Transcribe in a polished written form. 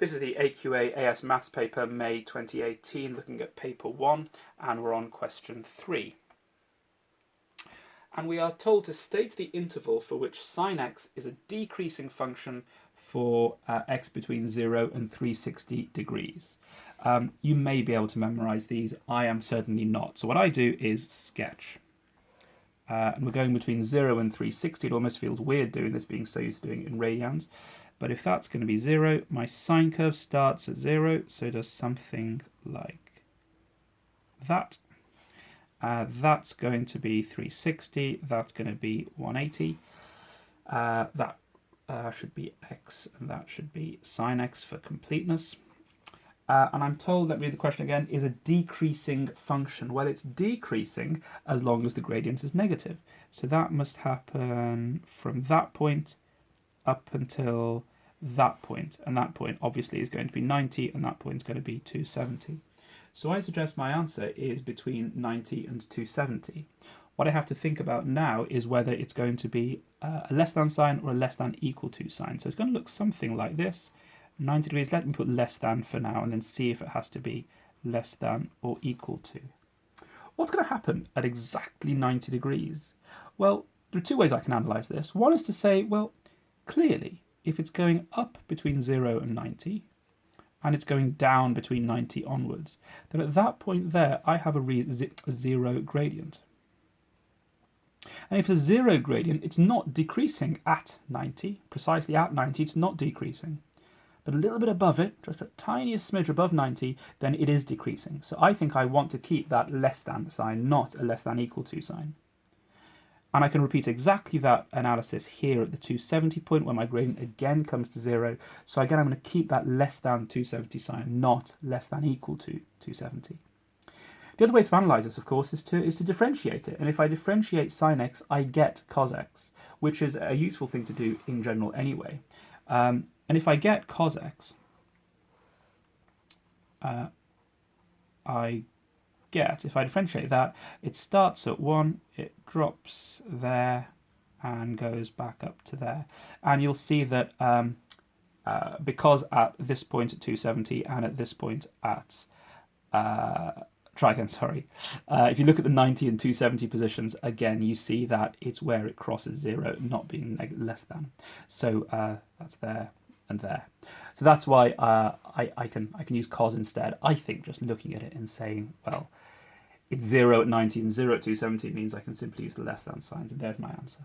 This is the AQA AS Maths paper, May 2018, looking at paper 1, and we're on question 3. And we are told to state the interval for which sine x is a decreasing function for x between 0 and 360 degrees. You may be able to memorize these. I am certainly not. So what I do is sketch. And we're going between 0 and 360. It almost feels weird doing this, being so used to doing it in radians. But if that's going to be 0, my sine curve starts at 0, so it does something like that. That's going to be 360, that's going to be 180. That should be x, and that should be sine x for completeness. And I'm told, let me read the question again, is a decreasing function. Well, it's decreasing as long as the gradient is negative. So that must happen from that point up until that point. And that point obviously is going to be 90, and that point is going to be 270. So I suggest my answer is between 90 and 270. What I have to think about now is whether it's going to be a less than sign or a less than equal to sign. So it's going to look something like this. 90 degrees, let me put less than for now and then see if it has to be less than or equal to. What's going to happen at exactly 90 degrees? Well, there are two ways I can analyse this. One is to say, well, clearly, if it's going up between 0 and 90, and it's going down between 90 onwards, then at that point there, I have a zero gradient. And if it's a zero gradient, it's not decreasing at 90, precisely at 90, it's not decreasing. But a little bit above it, just a tiniest smidge above 90, then it is decreasing. So I think I want to keep that less than sign, not a less than equal to sign. And I can repeat exactly that analysis here at the 270 point when my gradient again comes to 0. So again, I'm going to keep that less than 270 sign, not less than equal to 270. The other way to analyse this, of course, is to differentiate it. And if I differentiate sine x, I get cos x, which is a useful thing to do in general anyway. And if I get cos x, if I differentiate that, it starts at 1, it drops there, and goes back up to there. And you'll see that because at this point at 270 and at this point at... try again, sorry. If you look at the 90 and 270 positions, again, you see that it's where it crosses 0, not being less than. So that's there and there. So that's why I can use cos instead. I think just looking at it and saying, well, it's 0 at 90 and 0 at 270 means I can simply use the less than signs, and there's my answer.